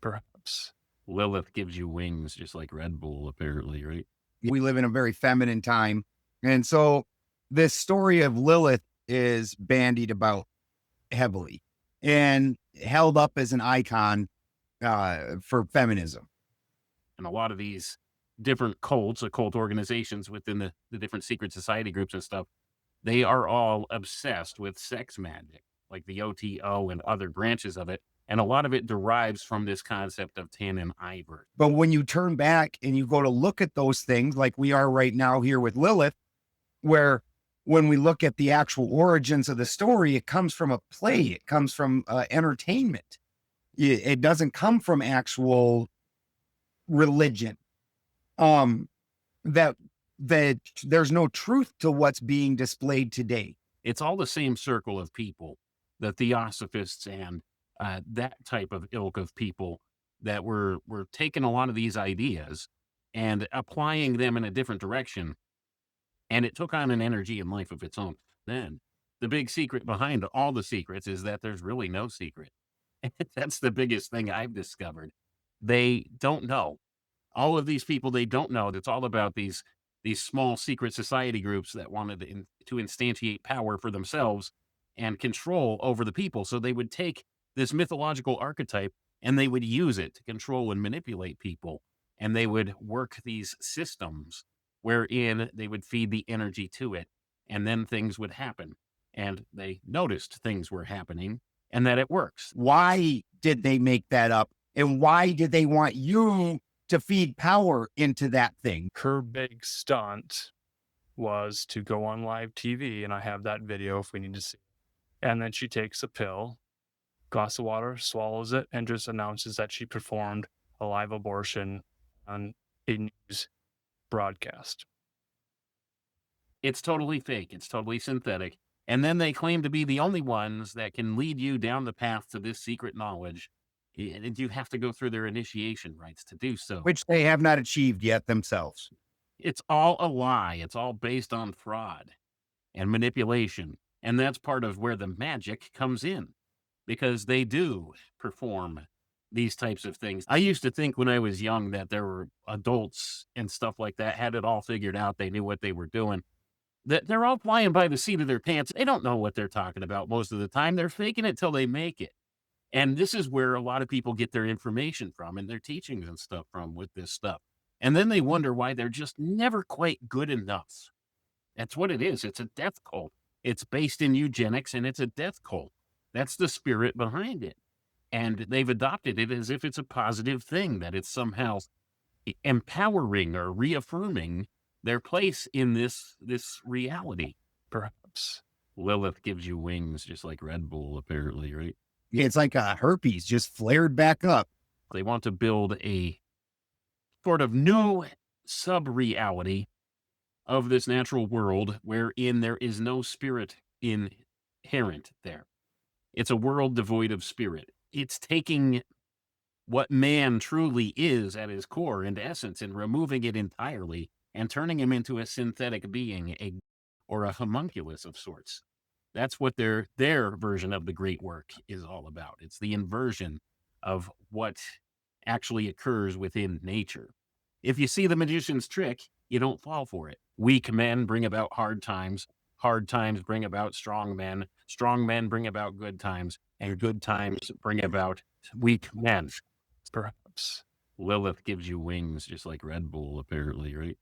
Perhaps. Lilith gives you wings, just like Red Bull, apparently, right? We live in a very feminine time. And so this story of Lilith is bandied about heavily and held up as an icon for feminism. And a lot of these different cults, occult organizations within the different secret society groups and stuff, they are all obsessed with sex magic, like the OTO and other branches of it. And a lot of it derives from this concept of Tan and Ivor. But when you turn back and you go to look at those things, like we are right now here with Lilith, where when we look at the actual origins of the story, it comes from a play, it comes from entertainment. It doesn't come from actual religion. That there's no truth to what's being displayed today. It's all the same circle of people, the theosophists and that type of ilk of people that were taking a lot of these ideas and applying them in a different direction. And it took on an energy and life of its own. Then the big secret behind all the secrets is that there's really no secret. That's the biggest thing I've discovered. They don't know. All of these people, they don't know. It's all about these small secret society groups that wanted to instantiate power for themselves and control over the people. So they would take this mythological archetype and they would use it to control and manipulate people. And they would work these systems wherein they would feed the energy to it. And then things would happen. And they noticed things were happening and that it works. Why did they make that up? And why did they want you to feed power into that thing? Her big stunt was to go on live TV, and I have that video if we need to see. And then she takes a pill, glass of water, swallows it, and just announces that she performed a live abortion on a news broadcast. It's totally fake. It's totally synthetic. And then they claim to be the only ones that can lead you down the path to this secret knowledge. And you have to go through their initiation rites to do so. Which they have not achieved yet themselves. It's all a lie. It's all based on fraud and manipulation. And that's part of where the magic comes in, because they do perform these types of things. I used to think when I was young that there were adults and stuff like that had it all figured out. They knew what they were doing. That they're all flying by the seat of their pants. They don't know what they're talking about most of the time. They're faking it till they make it. And this is where a lot of people get their information from and their teachings and stuff from with this stuff. And then they wonder why they're just never quite good enough. That's what it is. It's a death cult. It's based in eugenics and it's a death cult. That's the spirit behind it. And they've adopted it as if it's a positive thing, that it's somehow empowering or reaffirming their place in this reality. Perhaps. Lilith gives you wings, just like Red Bull, apparently, right? It's like a herpes just flared back up. They want to build a sort of new sub-reality of this natural world wherein there is no spirit inherent there. It's a world devoid of spirit. It's taking what man truly is at his core and essence and removing it entirely and turning him into a synthetic being, or a homunculus of sorts. That's what their version of the great work is all about. It's the inversion of what actually occurs within nature. If you see the magician's trick, you don't fall for it. Weak men bring about hard times bring about strong men bring about good times, and good times bring about weak men. Perhaps. Lilith gives you wings, just like Red Bull, apparently, right?